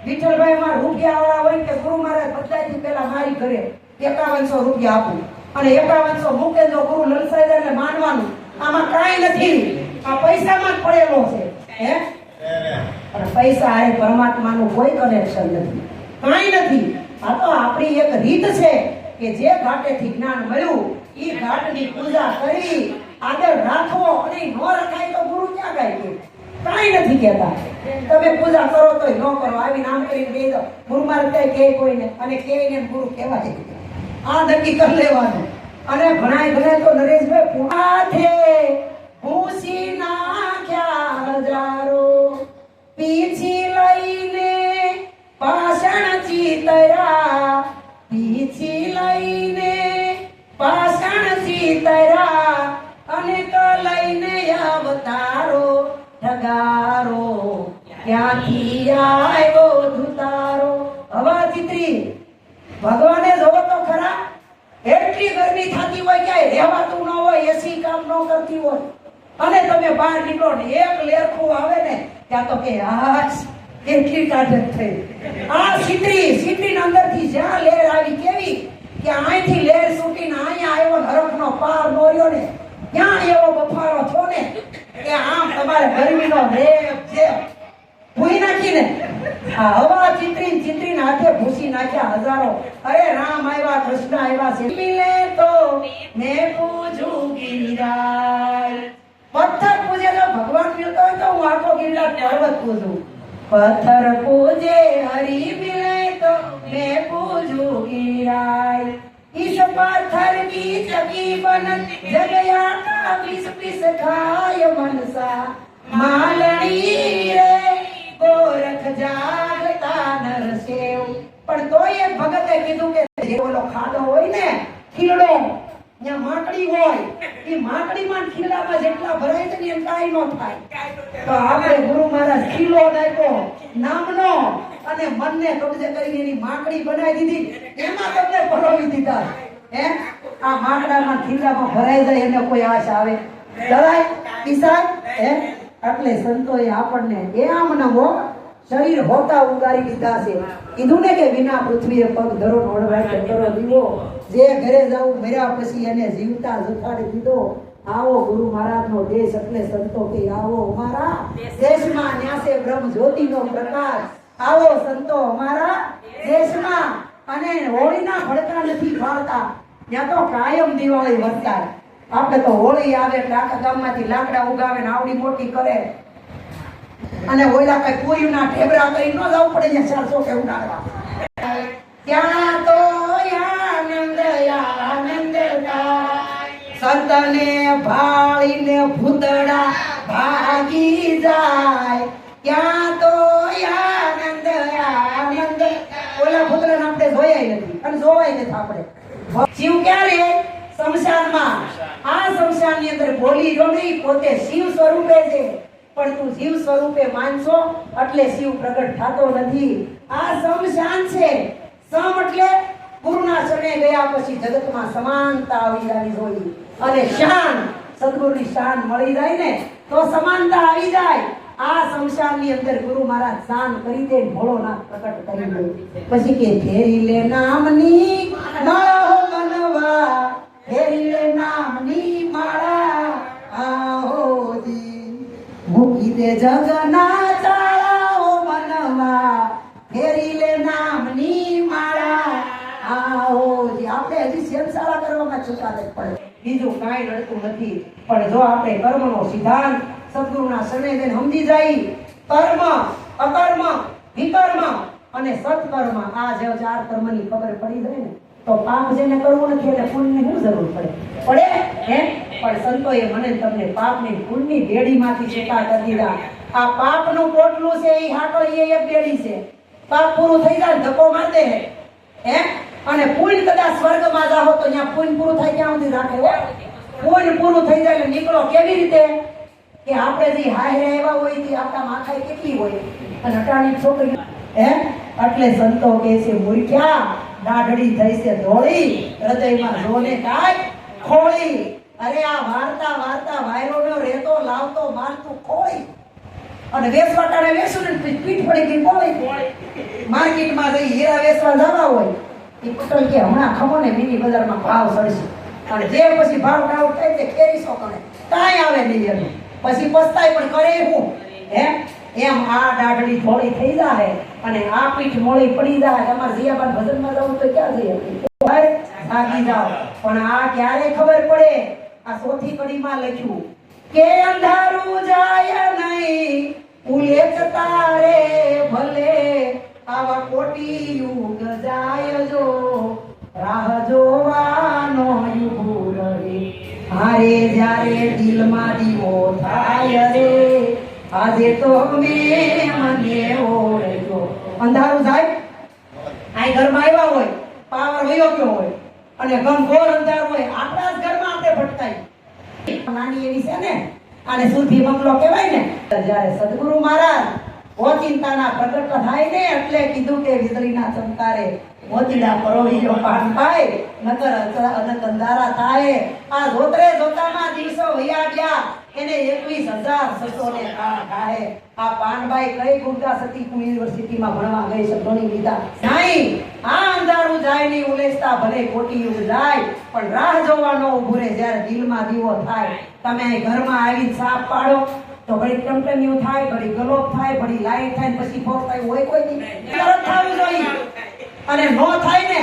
વિઠ્ઠલભાઈ માં રૂપિયા વાળા હોય કે ગુરુ મહારાજ બધાથી પહેલા મારી ઘરે 5100 રૂપિયા આપું અને 5100 મૂકે જો ગુરુ લલસાઈ જાય એટલે માનવાનું આમાં કાંઈ નથી, આ પૈસામાં જ પડેલો છે હે અને પૈસા હારે પરમાત્માનું કોઈ કનેક્શન નથી, કાંઈ નથી. આ તો આપણી એક રીત છે કે જે ઘાટેથી જ્ઞાન મળ્યું એ ઘાટની પૂજા કરી આદર રાખવો અને નો રખાય તો ગુરુ ક્યાં ગાય કે કાંઈ નથી કહેતા. તમે પૂજા કરો તોય ન કરો, આવી નામ કરીને કહી દો ગુરુ મારે કે કોઈને અને કેને ગુરુ કહેવાય, આ નક્કી કરી લેવાનું. અને ઘણા તો નરેશભાઈ પુણાથે ભૂસી નાખ્યા હજારો, પીછી લઈને પાષણ ચિતરા, પીછી લઈને પાષણ ચિતરા, અને તો લઈને અવતારો ઠગારો, ક્યાંથી આવ્યો ધુતારો. હવા ચિત્રી ભગવાને જોવો તો ખરા, એટલી ગરમી થતી હોય ક્યાંય રહેવાતું ન હોય, એસી કામ ન કરતી હોય અને તમે બહાર નીકળો ને એક લેરખું આવે ને ત્યાં તો કે આજ કેટલી ટાઢક થઈ. આ સીટરી અંદરથી જ્યાં લેર આવી કેવી કે અહીંથી લેર છૂટીને અહીંયા આવ્યો નરકનો પાર મોર્યો ને ત્યાં એવો બફારો છો ને કે આમ તમારે ગરમીનો રેપ છે ભૂઈ નાખીને આ હવા ચિત્રી હાથે ભૂસી નાખ્યા હજારો. અરે રામ આવ્યા, કૃષ્ણ આવ્યા છે, મિલે તો મેં પૂજું ગિરિરાજ. પથ્થર પૂજે તો ભગવાન મિલતો હોય તો હું આખો ગિરિરાજ પર્વત પૂજું. પથ્થર પૂજે હરી મિલે તો મેં પૂજું ગિરિરાજ. इस पत्थर की चकी बन जगया का पिस खाय मनसा, मालनी रे गोरख जागता नरसेव. પણ તોય એક ભગતે કીધું કે જે ઓલો ખાડો હોય ને ખીલડો ત્યાં માકડી હોય, એ માકડીમાં ખીલામાં જેટલા ભરાય છે ને એમ કાંઈ ન થાય. તો આપણે ગુરુ મહારાજ ખીલો નાખ્યો નામનો અને મનને કબજે કરીને એની માકડી બનાવી દીધી, એમાં તમને પરોવી દીધા. હે આ માકડામાં ખીલામાં ભરાઈ જાય એને કોઈ આશા આવે ડરાય કિસાન હે? એટલે સંતોએ આપણને એ આમ નવો શરીર હોતા ઉગારી લીધા છે. કીધું ને કે વિના પૃથ્વીએ પગ ધરો નોડવાય કરો દીવો, જે ઘરે જાવું મર્યા પછી એને જીવતા જુઠાડી દીધો. આવો ગુરુ મહારાજનો દેશ એટલે સંતો કે આવો અમારા દેશમાં, ન્યાસે બ્રહ્મ જ્યોતિનો પ્રકાશ. આવો સંતો અમારા દેશમાં. અને હોળીના ભડકા નથી ફાળતા, ત્યાં તો કાયમ દિવાળી વર્તાય. આપણે તો હોળી આવે એટલે આખા ગામમાંથી લાકડા ઉગાવે ને આવડી મોટી કરે અને ઓલા કઈ પૂરીના ઢેબરા કરી ન જવું પડે ત્યાં 400 કે ઉડાડવા. ત્યાં તો આનંદ આનંદ સંતને ભાળીને ભૂતડા ભાગી જાય. ત્યાં તો આનંદ આનંદ. ઓલા ભૂતડાને આપણે જોયા નથી અને જોવાય નથી આપણે. શિવ ક્યારે? શમશાનમાં. આ શમશાનની અંદર બોલી જો નહીં, પોતે શિવ સ્વરૂપે છે, પણ તું જીવ સ્વરૂપે માનશો એટલે શિવ પ્રગટ થતો નથી. આ શમશાન છે. સમ એટલે ગુરુના શરણે ગયા પછી જગતમાં સમાનતા આવી જવી જોઈએ, અને શાન સદગુરુની શાન મળી જાય ને તો સમાનતા આવી જાય. આ શમશાનની અંદર ગુરુ મહારાજ શાન કરી દે, ભોળોનાથ પ્રગટ કરી દે. પછી કે ફેરી લે નામની મનવા, ફેરી લે નામની માળા, આહોજી મૂકી દે જગના તાળાઓ મનવા, ફેરી લે નામની માળા, આહોજી. આપણે હજી શેમશાળા કરવામાં છૂટા જ પડે, બીજું કાંઈ નડતું નથી. પણ જો આપણે કર્મનો સિદ્ધાંત સદગુરુના શરણે જઈને સમજી જાય, કર્મ અકર્મ વિકર્મ અને સત્કર્મ, આ જે 4 કર્મની ખબર પડી જાય ને તો પાપ જેને કરવું નથી એટલે પુણ્યની શું જરૂર પડે હે? પણ સંતોએ મને તમને પાપની પુણ્યની બેડીમાંથી છૂટા કરી દીધા. આ પાપનું પોટલું છે એ હાકળી એક બેડી છે. પાપ પૂરું થઈ જાય ધક્કો માર દે હે, અને પુણ્ય કદાચ સ્વર્ગમાં જાઓ તો ત્યાં પુણ્ય પૂરું થાય ત્યાં સુધી રાખે હો. પુણ્ય પૂરું થઈ જાય એટલે નીકળો કેવી રીતે કે આપણે જે હારે આવ્યા હોય તે આપણા માથાએ કેટલી હોય, અને અટાણી છોકરી હે. એટલે સંતો કહે છે મૂર્ખ્યા, દાઢડી થઈ છે ધોળી, હૃદયમાં જોને કાંઈ ખોળી. અરે આ વાર્તા વાર્તા વાયરોનો રેતો લાવતો માનતું ખોળી. અને વેચવા ટાણે વેચું ને પછી પીઠ પડી ગઈ બોળી. માર્કેટમાં જઈ હીરા વેચવા જવા હોય એ પટેલ કે હમણાં ખમો ને મિની બજારમાં ભાવ ચડશે અને જે પછી ભાવ ડાઉન થાય તે કેરી સોકણે કાંઈ આવે નહીં એનું પછી પસ્તાય પણ કરે હું હે એમ આ દાઢડી થોડી થઈ જાય અને આ પીઠ મોળી પડી જાય. અમારે જીયાબાન ભજનમાં જવું તો ક્યાં જઈએ ભાગી જાઓ પણ આ ક્યારે ખબર પડે. આ ચોથી કડીમાં લખ્યું કે અંધારું જાય નહીં ઉલેચ તારે ભલે આવા કોટી યુગ જાય જો રાહ જોવાનો યુગ રહે હારે જ્યારે દિલમાં દીવો થાય રે આજે તો મેં મને ઓળખ્યો. અંધારું જાય આ ઘરમાં આવ્યા હોય પાવર વયો ગયો હોય અને ઘનઘોર અંધારું હોય આપણા જ ઘરમાં આપણે ભટકાઈ નાની એવી છે ને આને સુરભી બંગલો કહેવાય ને. જ્યારે સદગુરુ મહારાજ ઓચિંતાના પ્રગટ થાય ને એટલે કીધું કે વીજળીના ચમકારે મોતીડા પરોવીયો પાન પાય નકર અનક અંધારા થાય. આ જોતરે જોતામાં દિવસો વયા ગયા એને 21,600 થાય. આ પાનબાઈ કઈ ગુરદા સતી યુનિવર્સિટીમાં ભણવા ગઈ છે ભણી લીધા નહીં. આ અંધારું જાય નહીં ઉલેસતા ભલે ખોટી યુગ જાય પણ રાહ જોવાનો ઉભો રહે જ્યારે દિલમાં દીવો થાય. તમે ઘરમાં આવીને સાપ પાડો તો ઘડી ટમટમ્યું થાય ઘડી ગલોપ થાય ઘડી લાઈટ થાય પછી ફોર થાય હોય કોઈ નહીં તરત થવું જોઈએ અને નો થાય ને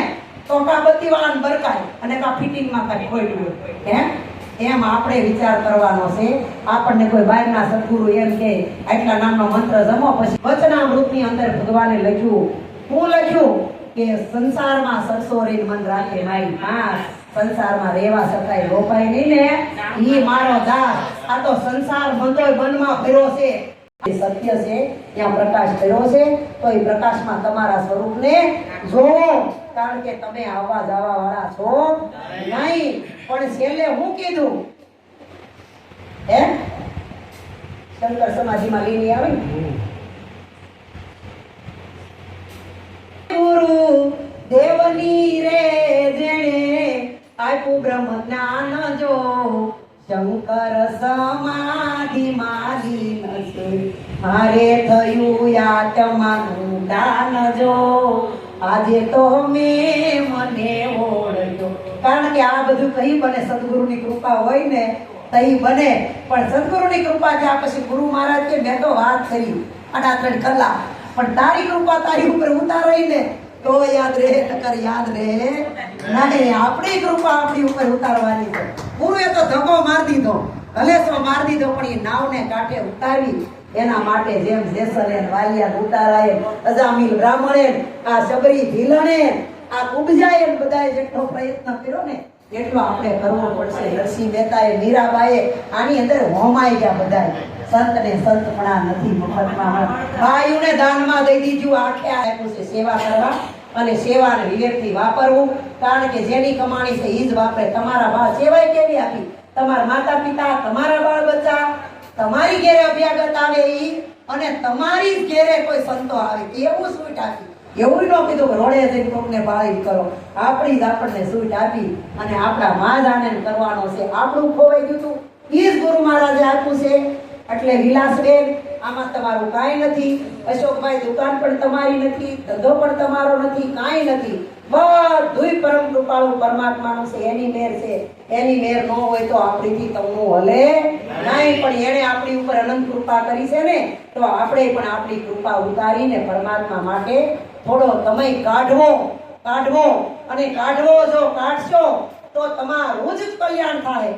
તો કા બત્તી વાળાને બરકાય અને કા ફિટિંગમાં કાંઈ ખોટું હે એમ આપણે વિચાર કરવાનો છે. આપણને કોઈ બહારના સદગુરુ એમ કે આટલા નામનો મંત્ર જમો પછી વચનામૃતની અંદર ભગવાને લખ્યું હું લખ્યું કે સંસારમાં સરસોરી મન રાખે મારી માં સંસારમાં રહેવા શકાય રોપાય નહીં ને ઈ મારો દાસ. આ તો સંસાર બંધોય બનમાં ફેરો છે સત્ય છે ત્યાં પ્રકાશ કર્યો છે તો એ પ્રકાશમાં તમારા સ્વરૂપને જોવો કારણ કે તમે આવવા જવા વાળા છો નહીં. પણ છેલ્લે હું કીધું હે શંકર સમાધિમાં લઈને આવે ગુરુ દેવની રે જેણે આપ્યું બ્રહ્મ જ્ઞાન જો શંકર સમાધિ માલી નસે હારે થયું આત્માનું દાન જો આજે તો મેં મને ઓળખ્યો. કારણ કે આ બધું કઈ બને સદગુરુની કૃપા હોય ને તઈ બને. પણ સદગુરુની કૃપા થયા પછી ગુરુ મહારાજ કે મેં તો વાત કરી 8 કલાક પણ તારી કૃપા તારી ઉપર ઉતારાઈ ને તો યાદ રહે નકર યાદ રહે નહીં. આપણી કૃપા આપણી ઉપર ઉતારવાની છે. ગુરુએ તો ધક્કો માર દીધો હલેસો માર દીધો પણ એ નાવને કાંઠે ઉતારવી એના માટે જેમ જેસલે વાલિયા ઉતારાય અજામિલ બ્રાહ્મણે આ શબરી ભીલણે આ કુબજાએ બધાએ જેટલો પ્રયત્ન કર્યો ને એટલો આપણે કરવો પડશે. નરસિંહ મહેતાએ મીરાબાઈએ આની અંદર હોમાઈ ગયા બધાય. સંત ને સંતપણા નથી મફતમાં ભાઈઓને દાનમાં દઈ દીધું આખે આપ્યું છે સેવા કરવા અને સેવાને વિવેકથી વાપરવું. કારણ કે જેની કમાણી છે એ જ વાપરે. તમારા બાળ સેવાય કેવી આપી તમારા માતા પિતા તમારા બાળ બચ્ચા તમારી ઘેરે અભ્યાગત આવે ઈ અને તમારી જ ઘેરે કોઈ સંતો આવે એવું સૂટ આપી. એવું ન કીધું રોડે જઈને કોકને બાળી કરો. આપણી જ આપણને સૂટ આપી અને આપણા માજાને કરવાનો છે. આપણું ખોવાઈ ગયું હતું ઈ જ ગુરુ મહારાજે આપ્યું છે. એટલે વિલાસબેન આમાં તમારું કાંઈ નથી. અશોકભાઈ દુકાન પણ તમારી નથી ધંધો પણ તમારો નથી કાંઈ નથી. બધુંય પરમ કૃપાળુ પરમાત્માનું છે. એની મેર છે. એની મેર ન હોય તો આપણીથી તમનું હલે નહીં. પણ એણે આપણી ઉપર અનંત કૃપા કરી છે ને તો આપણે પણ આપણી કૃપા ઉતારીને પરમાત્મા માટે થોડો સમય કાઢવો અને કાઢવો જો કાઢશો તો તમારું જ કલ્યાણ થાય.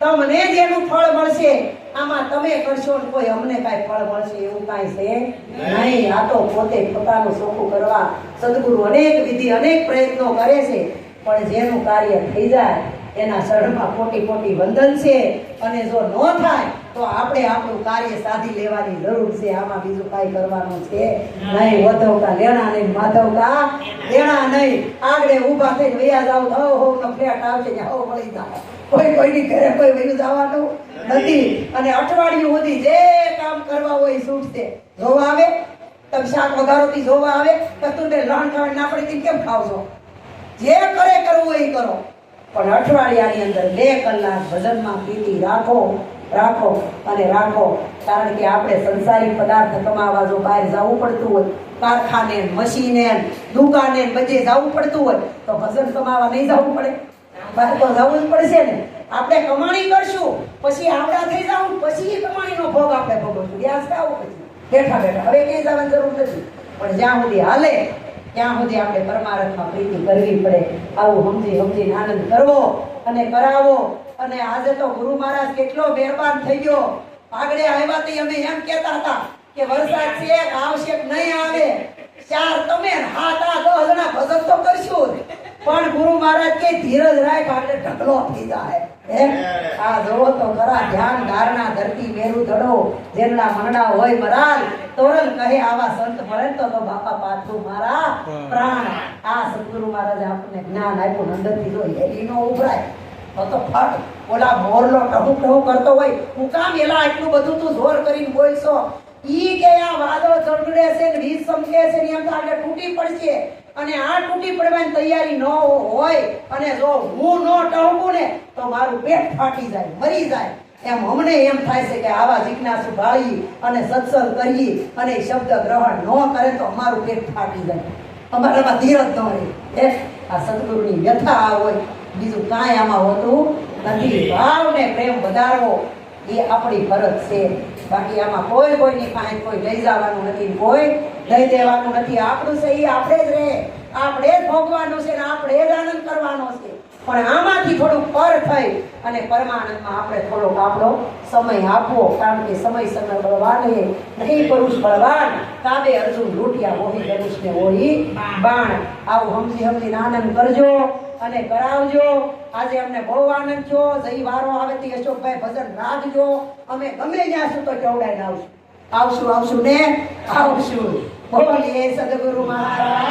તમને જ એનું ફળ મળશે. આમાં તમે કરશો ને કોઈ અમને કાંઈ ફળ મળશે એવું કાંઈ છે નહીં. આ તો પોતે પોતાનું સોખું કરવા સદગુરુ અનેક વિધિ અનેક પ્રયત્નો કરે છે પણ જેનું કાર્ય થઈ જાય એના શરણમાં કોટી વંદન છે. અને જો ન થાય તો આપણે આપણું કાર્ય સાધી લેવાની જરૂર છે. આમાં બીજું કાંઈ કરવાનું છે નહીં. વધવકા લેણા નહીં માધવકા લેણા નહીં. આગળ ઊભા થઈને વયા જાવ તો હો નો ફ્લેટ આવશે ને હો મળી જાય. કોઈની ઘરે કોઈ વયું જવાનું નથી. અને અઠવાડિયું સુધી જે કામ કરવા હોય છૂટશે. જોવા આવે તમે શાક વઘારોથી જોવા આવે કતુંને લણ ખાવા ના પડી કેમ ખાવશો? જે કરે કરવું એ કરો પણ અઠવાડિયાની અંદર 2 કલાક ભજનમાં પ્રીતિ રાખો રાખો અને રાખો. કારણ કે આપણે સંસારી પદાર્થ કમાવા જો બહાર જવું પડતું હોય, કારખાને મશીને દુકાને બધે જવું પડતું હોય, તો ભજન કમાવા નહીં જવું પડે? બહાર તો જવું જ પડશે ને. આપણે કમાણી કરશું, પછી આવડા થઈ જાવ, પછી એ કમાણીનો ભોગ આપણે ભોગવશું. વ્યાસ ખાવું પછી બેઠા બેઠા. હવે ક્યાંય જવાની જરૂર નથી. પણ જ્યાં સુધી હાલે ત્યાં સુધી આપણે પરમાર્થમાં પ્રીતિ કરવી પડે. આવું સમજીને આનંદ કરવો અને કરાવો. અને આજે તો ગુરુ મહારાજ કેટલો મહેરબાન થઈ ગયો. આગળ આવ્યા તો અમે એમ કહેતા હતા કે વરસાદ છે આવશે કે નહીં આવે, 4 તમે 7-10 જણા ભજન તો કરશું. પણ ગુરુ મહારાજ કે ધીરજ રાખ, આગળ ઢગલો થઈ જાય. આ જોવો તો ખરા, ધ્યાન ધારણા ધરતી મેરુ ધડો, જેના મનડા હોય મરાલ, તોરલ કહે આવા સંત મળે તો બાપા પાછું મારા પ્રાણ. આ સદગુરુ મહારાજે આપણને જ્ઞાન આપ્યું. અંદરથી જો હેલી નો ઉભરાય તો ફટ ઓલા મોરલો ટહુ કરતો હોય, હું કામ એલા એટલું બધું તું જોર કરીને બોલશો? ઈ કે આ વાદળો ચડડે છે ને વીજ ચમકે છે ને એમ તો આગળ તૂટી પડશે. અને આ તૂટી પડવાની તૈયારી ન હોય અને જો હું ન ટહું ને તો મારું પેટ ફાટી જાય, મરી જાય. એમ અમને એમ થાય છે કે આવા જિજ્ઞાસુ ભાળી અને સત્સંગ કરી અને શબ્દ ગ્રહણ ન કરે તો અમારું પેટ ફાટી જાય, અમારામાં ધીરજ ન રહે. આ સદગુરુની વ્યથા આ હોય, બીજું કાંઈ આમાં હોતું નથી. ભાવ ને પ્રેમ વધારવો એ આપણી ફરજ છે. બાકી આમાં કોઈની પાસે કોઈ લઈ જવાનું નથી, કોઈ લઈ દેવાનું નથી. આપણું છે એ આપણે જ રહે, આપણે જ ભોગવાનું છે ને આપણે જ આનંદ કરવાનો છે. પણ આમાંથી થોડુંક પર થઈ અને પરમાનંદમાં આપણે થોડોક આપણો સમય આપવો. કારણ કે સમય બળવાન નહીં પુરુષ બળવાન, કાબે અર્જુન લૂંટ્યા મોહી ધનુષને ઓળી બાણ. આવું સમજીને આનંદ કરજો અને કરાવજો. આજે અમને બહુ આનંદ થયો. જઈ વારો આવે તે અશોકભાઈ ભજન રાખજો. અમે ગમે ત્યાં છું તો ચૌડાઈને આવશું ને આવશું. બોલીએ સદગુરુ મહારાજ.